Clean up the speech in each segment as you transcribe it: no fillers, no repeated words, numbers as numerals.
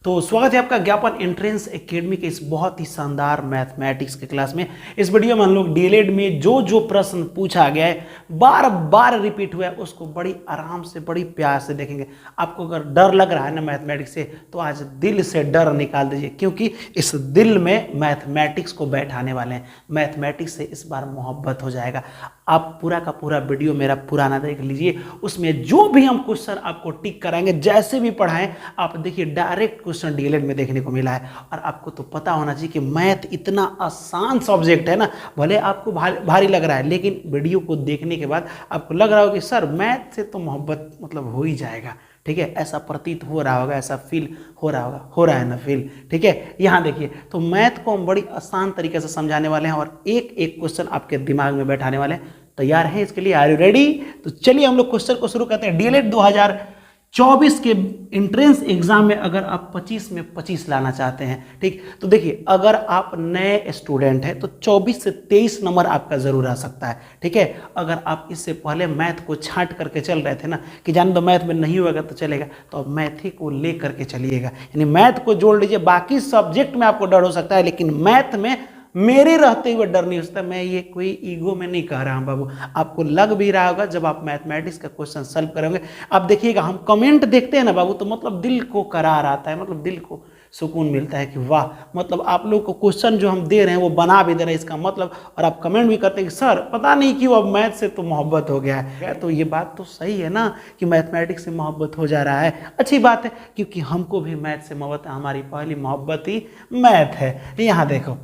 तो स्वागत है आपका ज्ञापन एंट्रेंस एकेडमी के इस बहुत ही शानदार मैथमेटिक्स के क्लास में। इस वीडियो में हम लोग डीएलएड में जो प्रश्न पूछा गया है, बार बार रिपीट हुआ है, उसको बड़ी आराम से बड़ी प्यार से देखेंगे। आपको अगर डर लग रहा है ना मैथमेटिक्स से, तो आज दिल से डर निकाल दीजिए, क्योंकि इस दिल में मैथमेटिक्स को बैठाने वाले हैं। मैथमेटिक्स से इस बार मोहब्बत हो जाएगा। आप पूरा का पूरा वीडियो मेरा पुराना देख लीजिए, उसमें जो भी हम क्वेश्चन आपको टिक कराएंगे, जैसे भी पढ़ाएं, आप देखिए डायरेक्ट क्वेश्चन डीएलएड में देखने को मिला है। और आपको तो पता होना चाहिए कि मैथ इतना आसान सब्जेक्ट है ना, भले आपको भारी लग रहा है, लेकिन वीडियो को देखने के बाद आपको लग रहा होगा कि सर मैथ से तो मोहब्बत मतलब हो ही जाएगा। ठीक है, ऐसा प्रतीत हो रहा होगा, ऐसा फील हो रहा होगा, हो रहा है ना फील। ठीक है, यहाँ देखिए, तो मैथ को हम बड़ी आसान तरीके से समझाने वाले हैं और एक एक क्वेश्चन आपके दिमाग में बैठाने वाले हैं। तैयार हैं इसके लिए? Are you ready? तो चलिए हम लोग क्वेश्चन को शुरू करते हैं। डीएलएड 2024 के एंट्रेंस एग्जाम में अगर आप 25 में 25 लाना चाहते हैं, ठीक, तो देखिए, अगर आप नए स्टूडेंट हैं तो 24 से 23 नंबर आपका जरूर आ सकता है। ठीक है, अगर आप इससे पहले मैथ को छांट करके चल रहे थे ना कि जान दो मैथ में नहीं होगा तो चलेगा, तो अब मैथ ही को ले करके चलिएगा, यानी मैथ को जोड़ लीजिए। बाकी सब्जेक्ट में आपको डर हो सकता है, लेकिन मैथ में मेरे रहते हुए डर नहीं हो सकता। मैं ये कोई ईगो में नहीं कह रहा हूं बाबू, आपको लग भी रहा होगा जब आप मैथमेटिक्स का क्वेश्चन सॉल्व करेंगे। आप देखिएगा, हम कमेंट देखते हैं ना बाबू, तो मतलब दिल को करार आता है, मतलब दिल को सुकून मिलता है कि वाह, मतलब आप लोग को क्वेश्चन जो हम दे रहे हैं वो बना भी दे रहे हैं, इसका मतलब। और आप कमेंट भी करते हैं कि सर पता नहीं क्यों अब मैथ से तो मोहब्बत हो गया है। तो ये बात तो सही है ना कि मैथमेटिक्स से मोहब्बत हो जा रहा है, अच्छी बात है, क्योंकि हमको भी मैथ से मोहब्बत है। हमारी पहली मोहब्बत ही मैथ है। यहाँ देखो,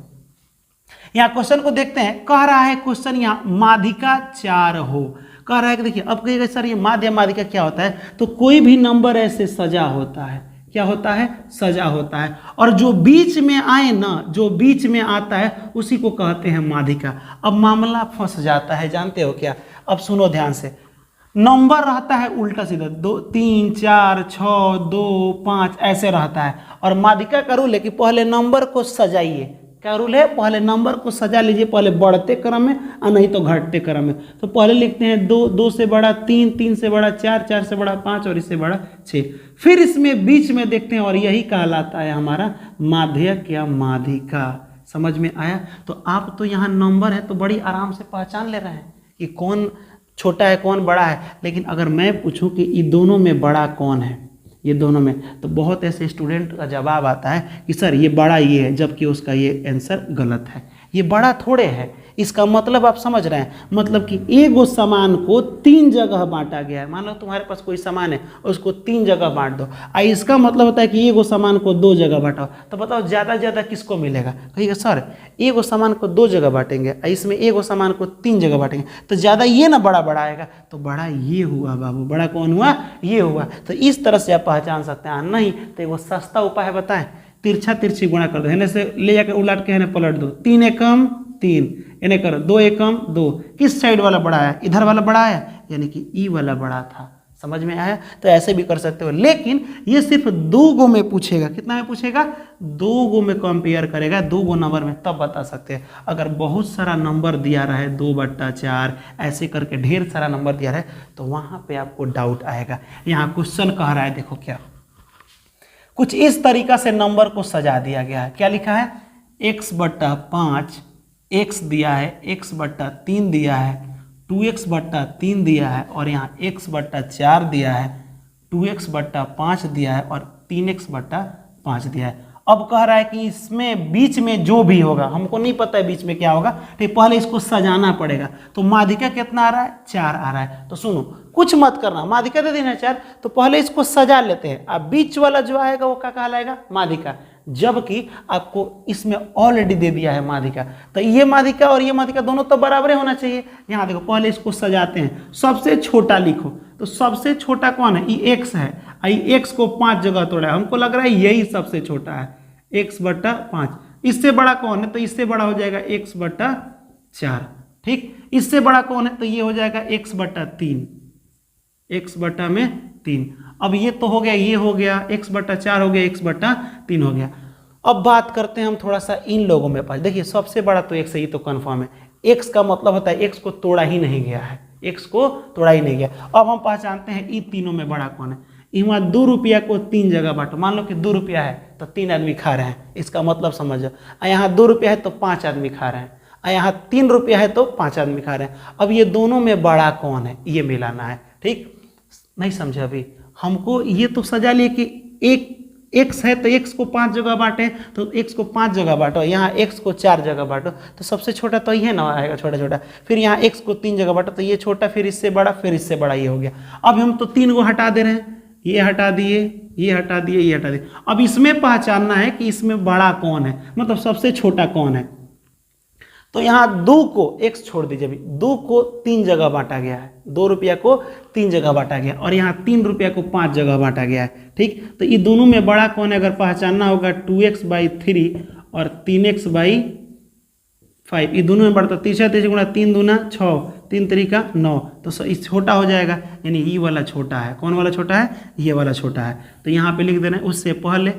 यहाँ क्वेश्चन को देखते हैं। कह रहा है क्वेश्चन यहाँ माध्यिका 4 हो, कह रहा है कि देखिए, अब कहिएगा सर ये माध्य माध्यिका क्या होता है, तो कोई भी नंबर ऐसे सजा होता है। क्या होता है? सजा होता है। और जो बीच में आए ना, जो बीच में आता है उसी को कहते हैं माध्यिका। अब मामला फंस जाता है, जानते हो क्या? अब सुनो ध्यान से। नंबर रहता है उल्टा सीधा, 2 3 4 6 2 5 ऐसे रहता है। और माध्यिका का रूल है कि पहले नंबर को सजाइए। क्या रूल है? पहले नंबर को सजा लीजिए, पहले बढ़ते क्रम में और नहीं तो घटते क्रम में। तो पहले लिखते हैं 2, 2 से बड़ा 3, 3 से बड़ा 4, 4 से बड़ा 5 और इससे बड़ा 6। फिर इसमें बीच में देखते हैं, और यही कहलाता है हमारा माध्यक या माध्यिका। समझ में आया? तो आप तो यहाँ नंबर है तो बड़ी आराम से पहचान ले रहे हैं कि कौन छोटा है कौन बड़ा है। लेकिन अगर मैं पूछूं कि ये दोनों में बड़ा कौन है, ये दोनों में, तो बहुत ऐसे स्टूडेंट का जवाब आता है कि सर ये बड़ा ये है, जबकि उसका ये आंसर गलत है। ये बड़ा थोड़े है, इसका मतलब आप समझ रहे हैं, मतलब कि एगो सामान को 3 जगह बांटा गया है। मान लो तुम्हारे पास कोई सामान है, उसको 3 जगह बांट दो, इसका मतलब होता है कि एगो सामान को 2 जगह बांटाओ, तो बताओ ज़्यादा ज़्यादा किसको मिलेगा? कहिएगा सर एगो सामान को 2 जगह बांटेंगे, इसमें एगो सामान को 3 जगह बांटेंगे, तो ज़्यादा ये ना बड़ा बड़ा आएगा। तो बड़ा ये हुआ बाबू, बड़ा कौन हुआ? ये हुआ। तो इस तरह से आप पहचान सकते हैं। नहीं तो वो सस्ता उपाय है, बताएं, तिरछा तिरछी गुणा कर दो, हेने से ले जाकर उलट के हेने पलट दो, 3 एकम 3, इन्हें करो 2 एकम 2। किस साइड वाला बड़ा है? इधर वाला बड़ा है, यानी कि ई वाला बड़ा था। समझ में आया? तो ऐसे भी कर सकते हो, लेकिन ये सिर्फ 2 गो में पूछेगा। कितना में पूछेगा? 2 गो में कंपेयर करेगा, 2 गो नंबर में, तब बता सकते हैं। अगर बहुत सारा नंबर दिया रहा है, 2/4 ऐसे करके ढेर सारा नंबर दिया रहा है, तो वहां पे आपको डाउट आएगा। यहाँ क्वेश्चन कह रहा है, देखो क्या, कुछ इस तरीका से नंबर को सजा दिया गया है। क्या लिखा है? x/5 x दिया है, x/3 दिया है, 2x/3 दिया है, और यहाँ x/4 दिया है, 2x/5 दिया है, और 3x/5 दिया है। अब कह रहा है कि इसमें बीच में जो भी होगा, हमको नहीं पता है बीच में क्या होगा, ठीक, पहले इसको सजाना पड़ेगा। तो माध्यिका कितना आ रहा है? 4 आ रहा है। तो सुनो, कुछ मत करना, माध्यिका दे देना 4, तो पहले इसको सजा लेते हैं। अब बीच वाला जो आएगा वो क्या कहलाएगा? माध्यिका, जबकि आपको इसमें ऑलरेडी दे दिया है माध्यिका। तो ये माध्यिका और ये माध्यिका दोनों तो बराबर होना चाहिए। यहाँ देखो, पहले इसको सजाते हैं, सबसे छोटा लिखो। तो सबसे छोटा कौन है? ये x है, x को 5 जगह तोड़ा है, हमको लग रहा है यही सबसे छोटा है, x/5। इससे बड़ा कौन है? तो इससे बड़ा हो जाएगा x/4। ठीक, इससे बड़ा कौन है? तो ये हो जाएगा x/3, x/3। अब ये तो हो गया, ये हो गया, x/4 हो गया, x/3 हो गया। अब बात करते हैं हम थोड़ा सा इन लोगों में पास। देखिए, सबसे बड़ा तो x है, ये तो कन्फर्म है। x का मतलब होता है x को तोड़ा ही नहीं गया है, x को तोड़ा ही नहीं गया। अब हम पहचानते हैं इन तीनों में बड़ा कौन है। यहाँ 2 रुपया को 3 जगह बांटो। मान लो कि 2 रुपया है तो 3 आदमी खा रहे हैं, इसका मतलब समझो। यहाँ 2 रुपया है तो 5 आदमी खा रहे हैं, यहाँ 3 रुपया है तो 5 आदमी खा रहे हैं। अब ये दोनों में बड़ा कौन है, ये मिलाना है। ठीक, नहीं समझे अभी? हमको ये तो सजा लिए कि एक x है तो x को 5 जगह बांटे, तो x को 5 जगह बांटो, यहाँ x को 4 जगह बांटो, तो सबसे छोटा तो ये ना आएगा, छोटा छोटा। फिर यहाँ x को 3 जगह बांटो, तो ये छोटा, फिर इससे बड़ा, फिर इससे बड़ा, ये हो गया। अब हम तो 3 को हटा दे रहे हैं, ये हटा दिए, ये हटा दिए, ये हटा दिए। अब इसमें पहचानना है कि इसमें बड़ा कौन है, मतलब सबसे छोटा कौन है। तो यहाँ 2 को x छोड़ दीजिए, अभी 2 को 3 जगह बांटा गया है, 2 रुपया को 3 जगह बांटा गया, और यहाँ 3 रुपया को 5 जगह बांटा गया है। ठीक, तो ये दोनों में बड़ा कौन है अगर पहचानना होगा, 2x/3 और 3x/5, ये दोनों में बढ़ता, 3 गुणा 3 दूना 6, 3 तरीका 9, तो इस छोटा हो जाएगा, यानी ये वाला छोटा है। कौन वाला छोटा है? ये वाला छोटा है। तो यहाँ पे लिख देना है, उससे पहले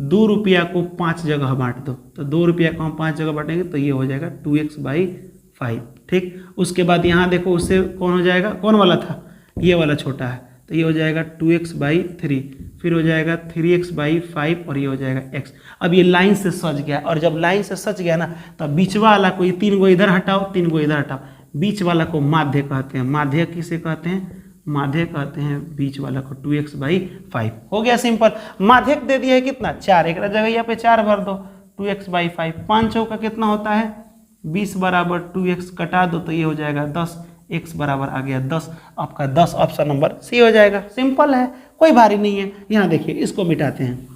2 रुपया को 5 जगह बांट दो, तो 2 रुपया को हम 5 जगह बांटेंगे तो ये हो जाएगा 2x/5। ठीक, उसके बाद यहाँ देखो उससे कौन हो जाएगा, कौन वाला था, ये वाला छोटा है, तो ये हो जाएगा 2x/3, फिर हो जाएगा 3x/5, और ये हो जाएगा x। अब ये लाइन से सच गया, और जब लाइन से सच गया ना, तब बीच वाला को, ये 3 को इधर हटाओ, 3 को इधर हटाओ, बीच वाला को माध्य कहते हैं। माध्य किसे कहते हैं? माध्यक कहते हैं बीच वाला को, 2x/5। हो गया सिंपल। माध्यक दे दिया है कितना, 4, एक जगह यहाँ पे 4 भर दो, 2x/5, 5 चौका कितना होता है 20 बराबर 2x, कटा दो तो ये हो जाएगा 10, x बराबर आ गया 10। आपका 10 ऑप्शन नंबर सी हो जाएगा। सिंपल है, कोई भारी नहीं है। यहाँ देखिए, इसको मिटाते हैं।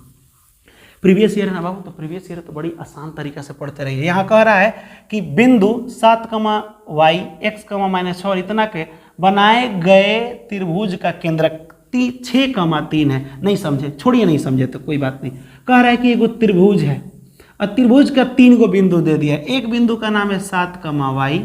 प्रीवियस ईयर है ना बाबू, तो प्रीवियस ईयर तो बड़ी आसान तरीका से पढ़ते रहिए। यहाँ कह रहा है कि बिंदु 7, x, -6 और इतना के बनाए गए त्रिभुज का केंद्र 6, 3 है। नहीं समझे, छोड़िए, नहीं समझे तो कोई बात नहीं। कह रहा है कि एगो त्रिभुज है और त्रिभुज का 3 गो बिंदु दे दिया है। एक बिंदु का नाम है 7, y,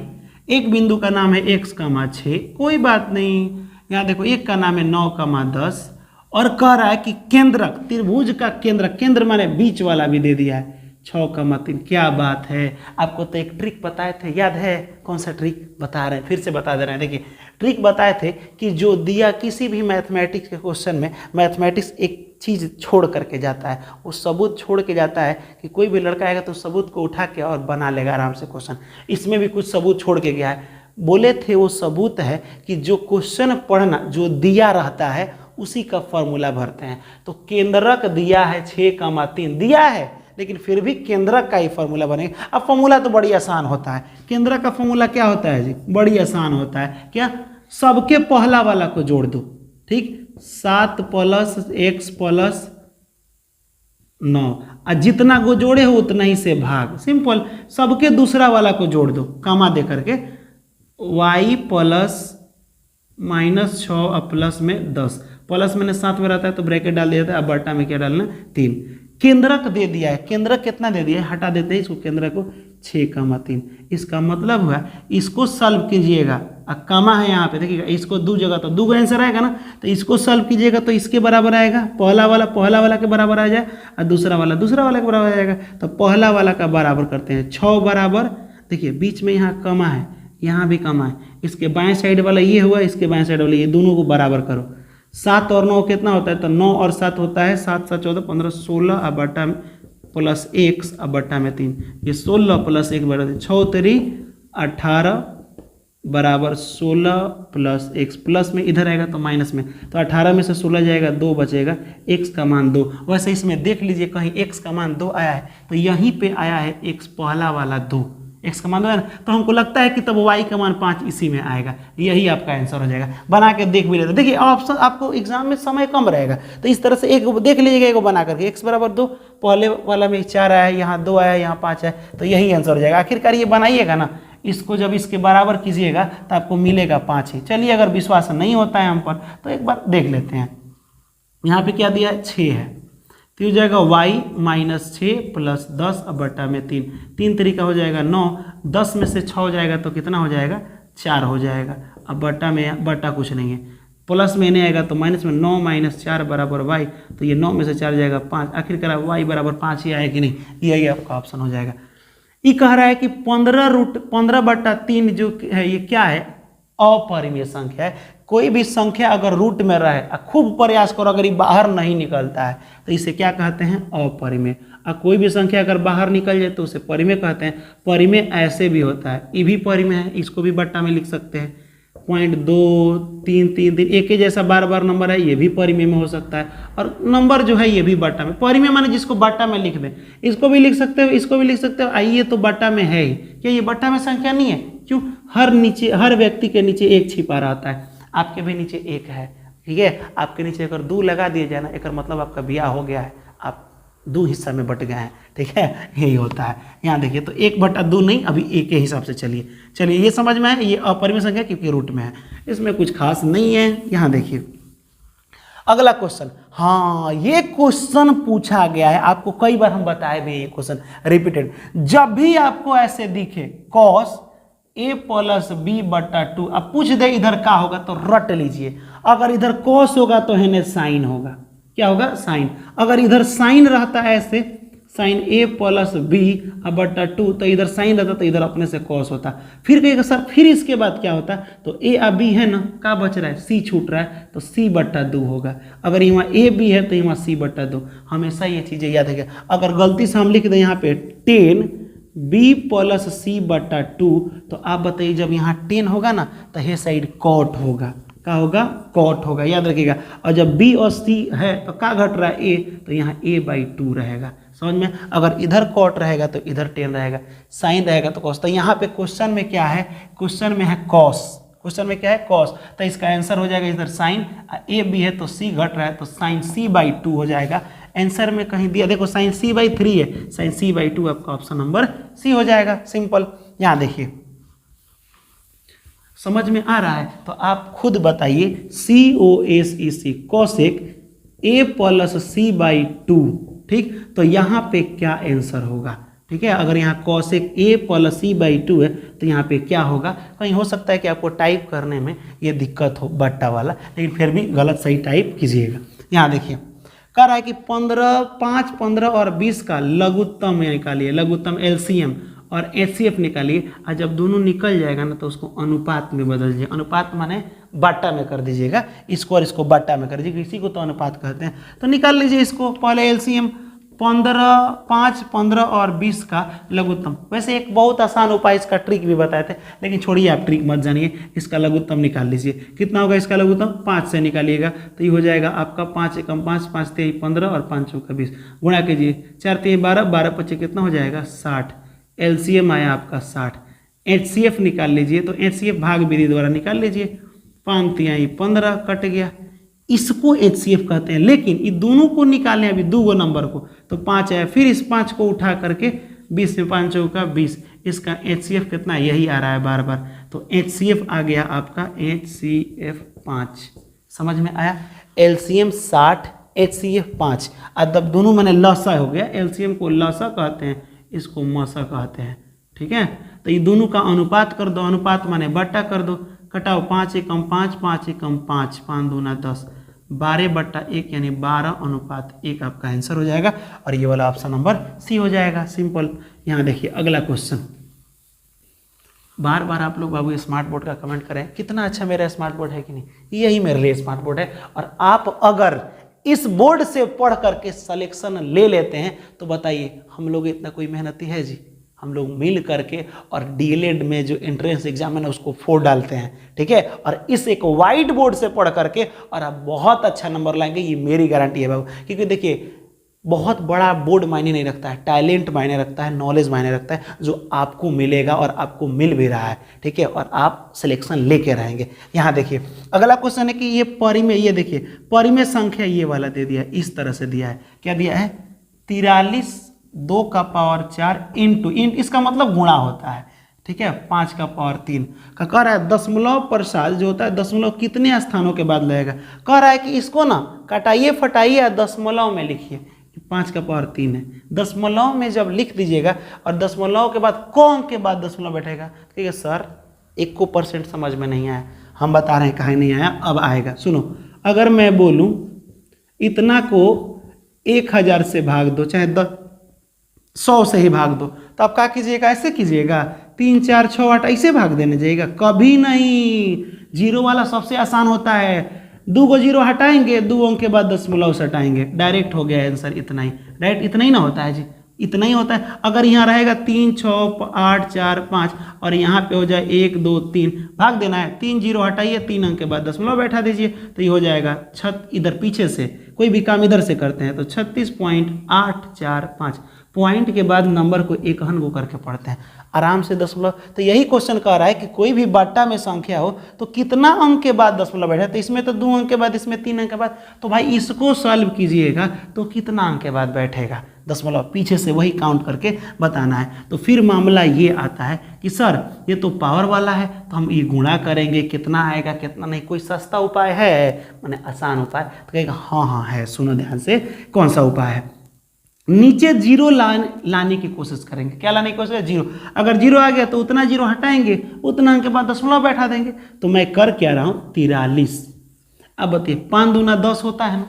एक बिंदु का नाम है x, 6, कोई बात नहीं। यहाँ देखो, एक का नाम है 9, 10, और कह रहा है कि केंद्रक, त्रिभुज का केंद्र, केंद्र माने बीच वाला भी दे दिया है 6, 3। क्या बात है, आपको तो एक ट्रिक बताए थे, याद है? कौन सा ट्रिक बता रहे हैं, फिर से बता दे रहे हैं। देखिए, ट्रिक बताए थे कि जो दिया किसी भी मैथमेटिक्स के क्वेश्चन में, मैथमेटिक्स एक चीज़ छोड़ करके जाता है, वो सबूत छोड़ के जाता है कि कोई भी लड़का आएगा तो सबूत को उठा के और बना लेगा आराम से क्वेश्चन। इसमें भी कुछ सबूत छोड़ के गया है। बोले थे वो सबूत है कि जो क्वेश्चन पढ़ना, जो दिया रहता है उसी का फॉर्मूला भरते हैं। तो केंद्रक दिया है 6, 3 दिया है, लेकिन फिर भी केंद्रक का ही फॉर्मूला बनेगा। अब फॉर्मूला तो बड़ी आसान होता है। केंद्रक का फॉर्मूला क्या होता है जी? बड़ी आसान होता है। क्या? सबके पहला वाला को जोड़ दो। ठीक, 7 + x + 9, और जितना को जोड़े हो उतना ही से भाग। सिंपल। सबके दूसरा वाला को जोड़ दो, कामा दे करके, y + -6 और प्लस में 10, प्लस मैंने 7 में रहता है तो ब्रैकेट डाल दिया था। अब बट्टा में क्या डालना? 3। केंद्रक दे दिया है। केंद्रक कितना दे दिया है? हटा देते हैं इसको, केंद्रक को 6, 3। इसका मतलब हुआ, इसको सॉल्व कीजिएगा, कामा है यहाँ पे, देखिएगा, इसको 2 जगह तो 2 आंसर आएगा ना, तो इसको सॉल्व कीजिएगा तो इसके बराबर आएगा, पहला वाला के बराबर आ जाए, और दूसरा वाला के बराबर आ जाएगा। तो पहला वाला का बराबर करते हैं, 6 बराबर, देखिए बीच में यहाँ कमा है, यहाँ भी कमा है, इसके बाएं साइड वाला ये हुआ, इसके बाएं साइड वाला ये, दोनों को बराबर करो। 7 और 9 कितना होता है? तो 9 और 7 होता है 7, 7, 14, 15, 16, अब बट्टा प्लस 1, अब बट्टा में 3, ये 16 + 1 बराबर 6, 3, 18 बराबर 16 + x, प्लस में इधर आएगा तो माइनस में, तो 18 में से 16 जाएगा, 2 बचेगा, x का मान 2। वैसे इसमें देख लीजिए, कहीं x का मान 2 आया है तो यहीं पे आया है x पहला वाला 2, x का मान 2 है ना, तो हमको लगता है कि तब y का मान 5 इसी में आएगा। यही आपका आंसर हो जाएगा। बना के देख भी लेते। देखिए, ऑप्शन आपको एग्जाम में समय कम रहेगा, तो इस तरह से एक देख लीजिएगा, एक बना करके, x बराबर 2, पहले वाला में 4 आया है, यहाँ 2 आया है, यहाँ 5 है, तो यही आंसर हो जाएगा। आखिरकार ये बनाइएगा ना, इसको जब इसके बराबर कीजिएगा तो आपको मिलेगा 5 ही। चलिए, अगर विश्वास नहीं होता है हम पर तो एक बार देख लेते हैं। यहाँ पे क्या दिया है? 6 है, तो हो जाएगा y - 6 + 10 अब बट्टा में 3, 3 तरीका हो जाएगा 9, 10 में से 6 हो जाएगा तो कितना हो जाएगा? 4 हो जाएगा। अब बट्टा में, बट्टा कुछ नहीं है, प्लस में नहीं आएगा तो माइनस में, 9 - 4 बराबर y, तो ये 9 में से 4 जाएगा 5। आखिरकार y बराबर 5 ही आया कि नहीं? यही आपका ऑप्शन हो जाएगा। ये कह रहा है कि 15√3 जो है ये क्या है? अपरिमेय संख्या है। कोई भी संख्या अगर रूट में रहे, खूब प्रयास करो, अगर ये बाहर नहीं निकलता है तो इसे क्या कहते हैं? अपरिमेय। और कोई भी संख्या अगर बाहर निकल जाए तो उसे परिमेय कहते हैं। परिमेय ऐसे भी होता है, ये भी परिमेय है, इसको भी बट्टा में लिख सकते हैं। 0.2333 एक ही जैसा बार बार नंबर है, ये भी परिमेय में हो सकता है। और नंबर जो है ये भी बट्टा में। परिमेय माने जिसको बट्टा में लिख दें, इसको भी लिख सकते हो, इसको भी लिख सकते हो। आइए तो बट्टा में है ही, क्या ये बट्टा में संख्या नहीं है? क्यों? हर व्यक्ति के नीचे एक छिपा रहता है, आपके भी नीचे एक है, ठीक है। आपके नीचे अगर 2 लगा दिए जाए ना, एक मतलब आपका ब्याह हो गया है, आप 2 हिस्सा में बट गए हैं, ठीक है, यही होता है। यहाँ देखिए तो 1/2 नहीं, अभी एक के हिसाब से चलिए ये समझ में है, ये अपरिमेय संख्या क्योंकि रूट में है, इसमें कुछ खास नहीं है। यहाँ देखिए अगला क्वेश्चन, हाँ ये क्वेश्चन पूछा गया है आपको, कई बार हम बताए भी ये क्वेश्चन रिपीटेड। जब भी आपको ऐसे दिखे cos a + b/2, अब पूछ दे इधर क्या होगा तो रट लीजिए। अगर इधर cos होगा तो है साइन होगा, क्या होगा? साइन। अगर इधर साइन रहता है ऐसे, साइन a + b/2, तो इधर साइन रहता तो इधर अपने से cos होता। फिर कहेगा सर फिर इसके बाद क्या होता? तो a और b है ना, क्या बच रहा है? c छूट रहा है, तो c/2 होगा। अगर यहाँ a b है तो यहाँ c/2। हमेशा ये चीज़ें याद रखिए। अगर गलती से हम लिख दें यहाँ पे 10 b + c/2, तो आप बताइए जब यहाँ 10 होगा ना तो ये साइड cot होगा, क्या होगा? कॉट होगा, याद रखिएगा। और जब b और c है तो क्या घट रहा है? a, तो यहाँ a/2 रहेगा, समझ में? अगर इधर कॉट रहेगा तो इधर 10 रहेगा, साइन रहेगा तो कॉस। तो यहाँ पे क्वेश्चन में क्या है? क्वेश्चन में है कॉस, क्वेश्चन में क्या है? कॉस। तो इसका आंसर हो जाएगा इधर साइन, a b है तो c घट रहा है तो साइन c/2 हो जाएगा। आंसर में कहीं दिया देखो साइन c/3 है, साइन c/2 आपका ऑप्शन नंबर c हो जाएगा, सिंपल। यहाँ देखिए समझ में आ रहा है तो आप खुद बताइए, COSEC कोसेक a + c/2, ठीक। तो यहाँ पे क्या आंसर होगा? ठीक है, अगर यहाँ कोसेक a + c/2 है तो यहाँ पे क्या होगा? कहीं हो सकता है कि आपको टाइप करने में ये दिक्कत हो बट्टा वाला, लेकिन फिर भी गलत सही टाइप कीजिएगा। यहाँ देखिए कह रहा है कि 5, 15 और 20 का लघुत्तम निकालिए, लघुत्तम LCM और HCF निकालिए। और जब दोनों निकल जाएगा ना तो उसको अनुपात में बदल दीजिए। अनुपात माने बाटा में कर दीजिएगा, इसको और इसको बाटा में कर दीजिए, इसी को तो अनुपात कहते हैं। तो निकाल लीजिए इसको, पहले LCM 5, 15 और 20 का लघुत्तम। वैसे एक बहुत आसान उपाय इसका ट्रिक भी बताए थे, लेकिन छोड़िए आप ट्रिक मत जानिए, इसका लघुत्तम निकाल लीजिए। कितना होगा इसका लघुत्तम? 5 से निकालिएगा तो ये हो जाएगा आपका 5 एकम 5, 5 3 15 और 5 चौका 20। गुणा कीजिए, 4 3 12, 12 25 कितना हो जाएगा? 60। LCM आया आपका 60। HCF निकाल लीजिए, तो HCF भाग विधि द्वारा निकाल लीजिए। 5 3 15 कट गया, इसको HCF कहते हैं। लेकिन ये दोनों को निकालने अभी 2 नंबर को, तो 5 आया, फिर इस 5 को उठा करके 20 में 5 चौका 20, इसका HCF कितना? यही आ रहा है बार बार, तो HCF आ गया आपका HCF 5। समझ में आया? LCM 60, HCF 5। अब दोनों मैंने लसा हो गया, LCM को लसा कहते हैं, इसको मसा कहते हैं, ठीक है। तो ये दोनों का अनुपात कर दो, अनुपात माने बट्टा कर दो, कटाओ 5 एकम 5, 5 एकम 5, 5 दूना 10, 12/1 यानी 12:1 आपका आंसर हो जाएगा। और ये वाला ऑप्शन नंबर सी हो जाएगा, सिंपल। यहाँ देखिए अगला क्वेश्चन, बार बार आप लोग बाबू स्मार्ट बोर्ड का कमेंट करें, कितना अच्छा मेरा स्मार्ट बोर्ड है कि नहीं? यही मेरे लिए स्मार्ट बोर्ड है। और आप अगर इस बोर्ड से पढ़ करके सिलेक्शन ले लेते हैं तो बताइए हम लोग इतना कोई मेहनती है जी? हम लोग मिल करके और डीएलएड में जो एंट्रेंस एग्जाम है ना उसको 4 डालते हैं, ठीक है। और इस एक वाइट बोर्ड से पढ़ करके और आप बहुत अच्छा नंबर लाएंगे, ये मेरी गारंटी है बाबू। क्योंकि देखिए बहुत बड़ा बोर्ड मायने नहीं रखता है, टैलेंट मायने रखता है, नॉलेज मायने रखता है, जो आपको मिलेगा और आपको मिल भी रहा है, ठीक है। और आप सिलेक्शन लेके रहेंगे। यहाँ देखिए अगला क्वेश्चन है कि ये परिमेय, ये देखिए परिमेय संख्या ये वाला दे दिया है, इस तरह से दिया है। क्या दिया है? 43 2⁴ इंटू, इसका मतलब गुणा होता है, ठीक है। 5⁴ का कह रहा है दशमलव प्रसाद जो होता है, दशमलव कितने स्थानों के बाद लगेगा? कह रहा है कि इसको ना कटाइए फटाइए या दशमलव में लिखिए। 5⁴ है, दशमलव में जब लिख दीजिएगा और दशमलव के बाद कौन के बाद दशमलव बैठेगा, ठीक है। सर 1% समझ में नहीं आया, हम बता रहे हैं कहीं नहीं आया, अब आएगा। सुनो, अगर मैं बोलूं इतना को 1000 से भाग दो, चाहे 100 से ही भाग दो, तो आप क्या कीजिएगा? ऐसे कीजिएगा, 3 4 6 8 ऐसे भाग देने जाइएगा, कभी नहीं। जीरो वाला सबसे आसान होता है, 2 को जीरो हटाएंगे, 2 अंक के बाद दशमलव से हटाएंगे, डायरेक्ट हो गया आंसर, इतना ही। डायरेक्ट इतना ही ना होता है जी, इतना ही होता है। अगर यहाँ रहेगा 3 6 8 4 5 और यहाँ पे हो जाए 1 2 3, भाग देना है, 3 जीरो हटाइए, 3 अंक के बाद दशमलव बैठा दीजिए, तो ये हो जाएगा इधर पीछे से कोई भी काम इधर से करते हैं तो 36.845, पॉइंट के बाद नंबर को एक हन को करके पढ़ते हैं आराम से दशमलव। तो यही क्वेश्चन कह रहा है कि कोई भी बाटा में संख्या हो तो कितना अंक के बाद दशमलव बैठा, तो इसमें तो 2 अंक के बाद, इसमें 3 अंक के बाद, तो भाई इसको सॉल्व कीजिएगा तो कितना अंक के बाद बैठेगा दशमलव, पीछे से वही काउंट करके बताना है। तो फिर मामला ये आता है कि सर ये तो पावर वाला है तो हम ये गुणा करेंगे, कितना आएगा कितना नहीं, कोई सस्ता उपाय है, माने आसान उपाय? तो कहेगा हाँ हाँ है, सुनो ध्यान से, कौन सा उपाय है? नीचे जीरो लाने की कोशिश करेंगे। क्या लाने की कोशिश है? जीरो। अगर जीरो आ गया तो उतना जीरो हटाएंगे, उतना अंक के बाद दशमलव बैठा देंगे। तो मैं कर क्या रहा हूँ? 43। अब बताइए 5 दूना 10 होता है ना,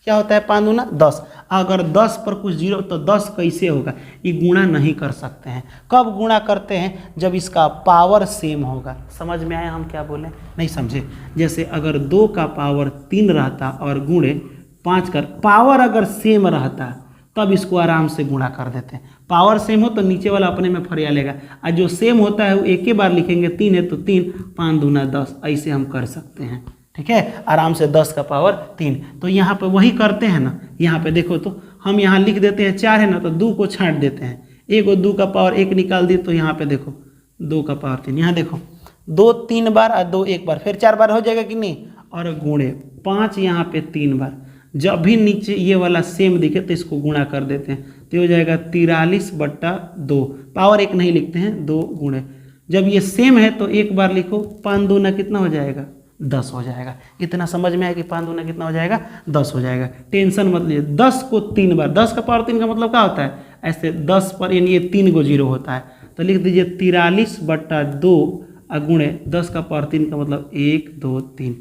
क्या होता है 5 दूना 10। अगर 10 पर कुछ जीरो तो 10 कैसे होगा? ये गुणा नहीं कर सकते हैं। कब गुणा करते हैं? जब इसका पावर सेम होगा। समझ में आया हम क्या बोले? नहीं समझे? जैसे अगर 2 का पावर 3 रहता और गुणे 5 का पावर अगर सेम रहता तब इसको आराम से गुणा कर देते हैं। पावर सेम हो तो नीचे वाला अपने में फरिया लेगा, और जो सेम होता है वो एक ही बार लिखेंगे, 3 है तो 3, 5 दूना 10, ऐसे हम कर सकते हैं। ठीक है, आराम से 10 का पावर 3। तो यहाँ पे वही करते हैं ना, यहाँ पे देखो तो हम यहाँ लिख देते हैं 4 है ना, तो 2 को छांट देते हैं, 1 और 2 का पावर 1 निकाल दिए, तो यहाँ पे देखो 2 का पावर 3, यहाँ देखो 2 3 बार और 2 1 बार, फिर 4 बार हो जाएगा कि नहीं, और गुणे 5 यहाँ पे 3 बार। जब भी नीचे ये वाला सेम दिखे तो इसको गुणा कर देते हैं, तो हो जाएगा 43/2, पावर 1 नहीं लिखते हैं, 2 गुणे, जब ये सेम है तो एक बार लिखो, 5 दूना कितना हो जाएगा? 10 हो जाएगा। इतना समझ में आया कि 5 दूना कितना हो जाएगा? 10 हो जाएगा। टेंशन मत लीजिए। 10 को 3 बार, 10 का पावर 3 का मतलब क्या होता है? ऐसे 10 पर यानी ये 3 को जीरो होता है, तो लिख दीजिए 43/2 गुणे 10 का पावर 3 का मतलब 1 2 3।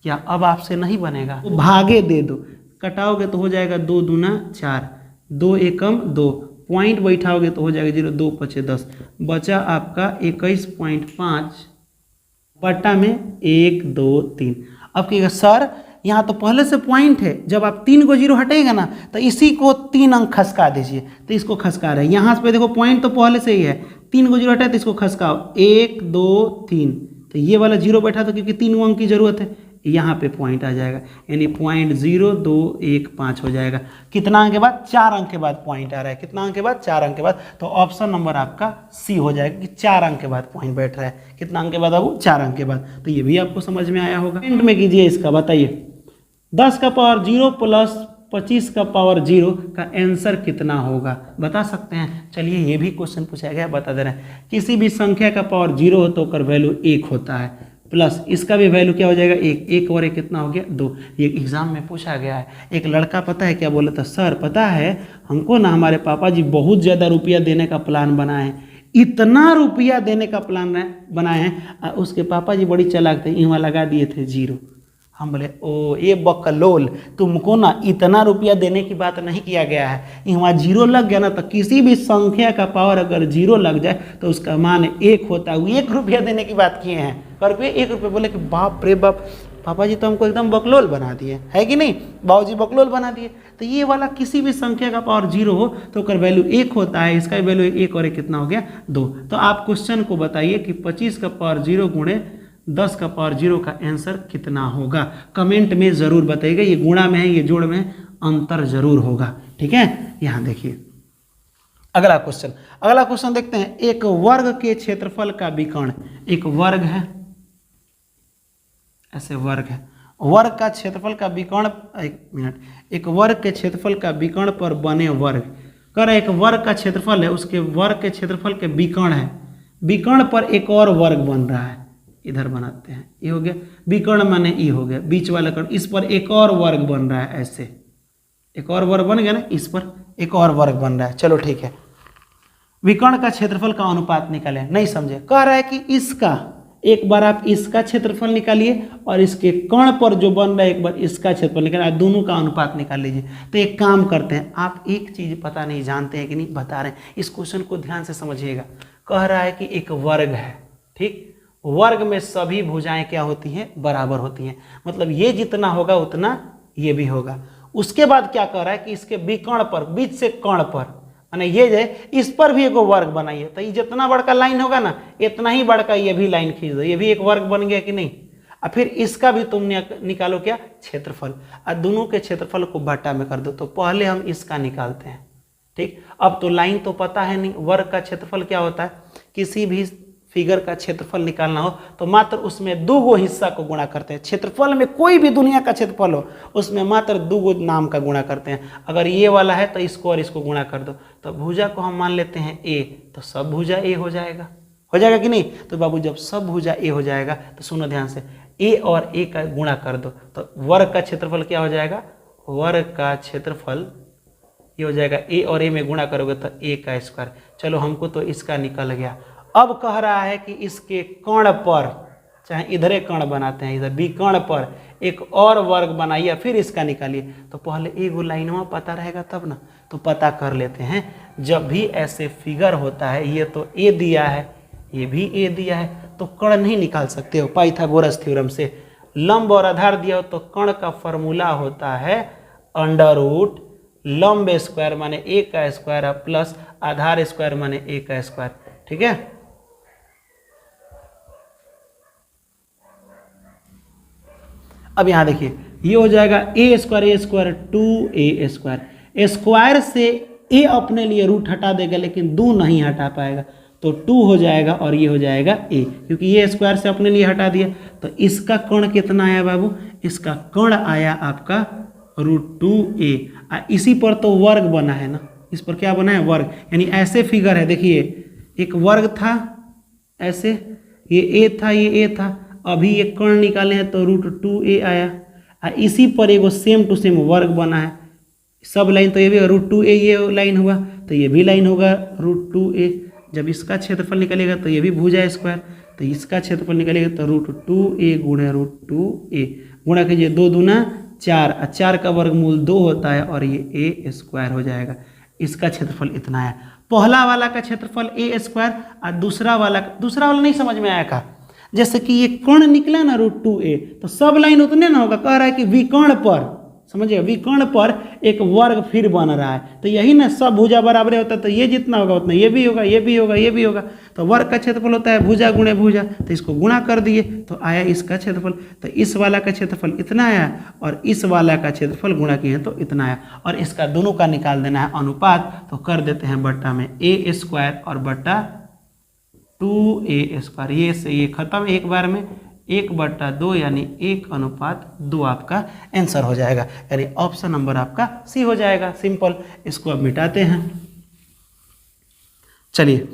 क्या अब आपसे नहीं बनेगा? तो भागे दे दो, कटाओगे तो हो जाएगा 2 दूना 4, 2 एकम 2, पॉइंट बैठाओगे तो हो जाएगा 0, 2 5 10, बचा आपका 21.5 बट्टा में 1 2 3। अब कहिएगा सर यहाँ तो पहले से पॉइंट है, जब आप 3 को जीरो हटेगा ना तो इसी को 3 अंक खसका दीजिए, तो इसको खसका रहे हैं। यहाँ पे देखो पॉइंट तो पहले से ही है, 3 को जीरो हटाए तो इसको खसकाओ, 1 2 3, तो ये वाला जीरो बैठा तो क्योंकि 3 अंक की जरूरत है, यहाँ पे पॉइंट आ जाएगा, यानी 0.0215 हो जाएगा। कितना अंक के बाद? 4 अंक के बाद पॉइंट आ रहा है। कितना अंक के बाद? 4 अंक के बाद। तो ऑप्शन नंबर आपका सी हो जाएगा कि 4 अंक के बाद पॉइंट बैठ रहा है। कितना अंक के बाद? अब 4 अंक के बाद। तो ये भी आपको समझ में आया होगा। एंड में कीजिए इसका, बताइए 10 का पावर 0 प्लस 25 का पावर 0 का आंसर कितना होगा? बता सकते हैं? चलिए ये भी क्वेश्चन पूछा गया, बता दे रहे हैं। किसी भी संख्या का पावर 0 हो तो उसका वैल्यू 1 होता है, प्लस इसका भी वैल्यू क्या हो जाएगा? 1। 1 और 1 कितना हो गया? 2। ये एग्जाम में पूछा गया है। एक लड़का पता है क्या बोला था? सर पता है हमको ना हमारे पापा जी बहुत ज़्यादा रुपया देने का प्लान बनाए हैं, इतना रुपया देने का प्लान बनाए हैं। उसके पापा जी बड़ी चालाक थे, यहाँ लगा दिए थे 0। हम बोले ओ ये बकलोल, तुमको ना इतना रुपया देने की बात नहीं किया गया है, यहाँ 0 लग गया ना, तो किसी भी संख्या का पावर अगर 0 लग जाए तो उसका मान 1 होता है। 1 रुपया देने की बात किए हैं, कर पे 1 रुपये। बोले कि बाप रे बाप, पापा जी तो हमको एकदम बकलोल बना दिए, है कि नहीं? बाबूजी बकलोल बना दिए। तो ये वाला किसी भी संख्या का पावर 0 हो तो उसका वैल्यू 1 होता है, इसका वैल्यू 1 और 1 कितना हो गया? 2। तो आप क्वेश्चन को बताइए कि 25 का पावर 0 गुणे 10 का पावर 0 का आंसर कितना होगा? कमेंट में ज़रूर बताइएगा। ये गुणा में है, ये जोड़ में, अंतर जरूर होगा। ठीक है, यहाँ देखिए अगला क्वेश्चन देखते हैं। एक वर्ग के क्षेत्रफल का विकर्ण, एक वर्ग है, ऐसे वर्ग है, वर्ग का क्षेत्रफल का विकर्ण, एक मिनट, एक वर्ग के क्षेत्रफल का विकर्ण पर बने वर्ग, कर एक वर्ग का क्षेत्रफल है, उसके वर्ग के क्षेत्रफल के विकर्ण है, विकर्ण पर एक और वर्ग बन रहा है, इधर बनाते हैं, ये हो गया विकर्ण माने ये हो गया बीच वाला कर्ण, इस पर एक और वर्ग बन रहा है, ऐसे एक और वर्ग बन गया ना, इस पर एक और वर्ग बन रहा है। चलो ठीक है, विकर्ण का क्षेत्रफल का अनुपात निकाले, नहीं समझे, कह रहा है कि इसका एक बार आप इसका क्षेत्रफल निकालिए और इसके कर्ण पर जो बन रहा है एक बार इसका क्षेत्रफल निकालिए, दोनों का अनुपात निकाल लीजिए। तो एक काम करते हैं, आप एक चीज पता नहीं जानते हैं कि नहीं, बता रहे हैं, इस क्वेश्चन को ध्यान से समझिएगा। कह रहा है कि एक वर्ग है, ठीक, वर्ग में सभी भुजाएं क्या होती हैं, बराबर होती हैं। मतलब ये जितना होगा उतना ये भी होगा। उसके बाद क्या कर रहा है कि इसके विकर्ण पर, बीच से कर्ण पर, माने ये जो है इस पर भी एक वर्ग बनाइए, तो ये जितना बड़का लाइन होगा ना इतना ही बड़का ये भी लाइन खींच दो, ये भी एक वर्ग बन गया कि नहीं। और फिर इसका भी तुम निकालो क्या, क्षेत्रफल, और दोनों के क्षेत्रफल को बट्टा में कर दो। तो पहले हम इसका निकालते हैं, ठीक। अब तो लाइन तो पता है नहीं, वर्ग का क्षेत्रफल क्या होता है, किसी भी फिगर का क्षेत्रफल निकालना हो तो मात्र उसमें दो गो हिस्सा को गुणा करते हैं। क्षेत्रफल में कोई भी दुनिया का क्षेत्रफल हो उसमें मात्र दो गो नाम का गुणा करते हैं। अगर ये वाला है तो इसको और इसको गुणा कर दो, तो भुजा को हम मान लेते हैं ए, तो सब भुजा ए हो जाएगा कि नहीं। तो बाबू जब सब भुजा ए हो जाएगा तो सुनो ध्यान से, ए और ए का गुणा कर दो, तो वर्ग का क्षेत्रफल क्या हो जाएगा, वर्ग का क्षेत्रफल ये हो जाएगा, ए और ए में गुणा करोगे तो ए का स्क्वायर। चलो हमको तो इसका निकल गया। अब कह रहा है कि इसके कर्ण पर, चाहे इधरे कर्ण बनाते हैं, इधर बी कर्ण पर एक और वर्ग बनाइए फिर इसका निकालिए। तो पहले एगो लाइनवा पता रहेगा तब ना, तो पता कर लेते हैं। जब भी ऐसे फिगर होता है, ये तो ए दिया है, ये भी ए दिया है, तो कर्ण नहीं निकाल सकते हो पाइथागोरस थ्योरम से। लंब और आधार दिया हो तो कर्ण का फॉर्मूला होता है अंडर रूट लंब स्क्वायर माने ए का स्क्वायर प्लस आधार स्क्वायर माने ए का स्क्वायर, ठीक है। अब यहां देखिए ये हो जाएगा ए स्क्वायर 2a स्क्वायर, स्क्वायर से ए अपने लिए रूट हटा देगा लेकिन 2 नहीं हटा पाएगा, तो 2 हो जाएगा और ये हो जाएगा a, क्योंकि ये स्क्वायर से अपने लिए हटा दिया। तो इसका कर्ण कितना आया बाबू, इसका कर्ण आया आपका √2a। इसी पर तो वर्ग बना है ना, इस पर क्या बना है, वर्ग। यानी ऐसे फिगर है, देखिए एक वर्ग था ऐसे, ये a था, ये a था, अभी ये कर्ण निकाले हैं तो √2a आया। इसी पर एगो सेम टू सेम वर्ग बना है, सब लाइन तो ये भी √2a ये लाइन हुआ, तो ये भी लाइन होगा √2a। जब इसका क्षेत्रफल निकलेगा तो ये भी भुजा स्क्वायर, तो इसका क्षेत्रफल निकलेगा तो √2a गुणे √2a, गुणा कीजिए 2 दूना 4, 4 का वर्गमूल 2 होता है और ये a स्क्वायर हो जाएगा। इसका क्षेत्रफल इतना है। पहला वाला का क्षेत्रफल a स्क्वायर और दूसरा वाला नहीं समझ में आया का, जैसे कि ये कर्ण निकला ना √2a, तो सब लाइन उतने ना होगा। कह रहा है कि विकर्ण पर, समझिए विकर्ण पर एक वर्ग फिर बन रहा है, तो यही ना सब भुजा बराबर होता है, तो ये जितना होगा उतना ये भी होगा, ये भी होगा, ये भी होगा। तो वर्ग का क्षेत्रफल होता है भुजा गुणे भुजा, तो इसको गुणा कर दिए तो आया इसका क्षेत्रफल। तो इस वाला का क्षेत्रफल इतना आया और इस वाला का क्षेत्रफल गुणा किए तो इतना आया, और इसका दोनों का निकाल देना है अनुपात, तो कर देते हैं बट्टा में a स्क्वायर और बट्टा 2a स्क्वायर। ये से ये खत्म एक बार में, 1/2 यानी 1:2 आपका आंसर हो जाएगा, यानी ऑप्शन नंबर आपका सी हो जाएगा। सिंपल, इसको अब मिटाते हैं। चलिए,